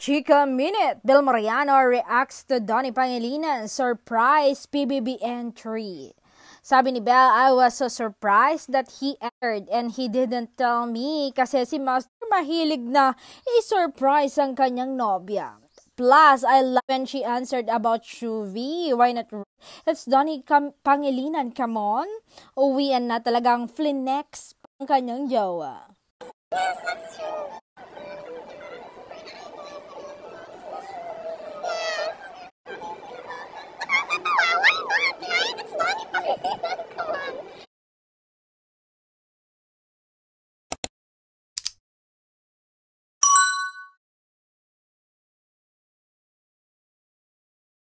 Chika Minute, Bel Mariano reacts to Donnie Pangalinan's surprise PBB entry. Sabi ni Bel, I was so surprised that he entered and he didn't tell me kasi si Master mahilig na i-surprise ang kanyang nobya. Plus, I love when she answered about Shuvi. Why not? It's Donnie Pangilinan, come on. Uwian na talagang flinex ang kanyang jowa. Yes, that's true. Yes. Why not? Right? It's Donnie Pangilinan, come on.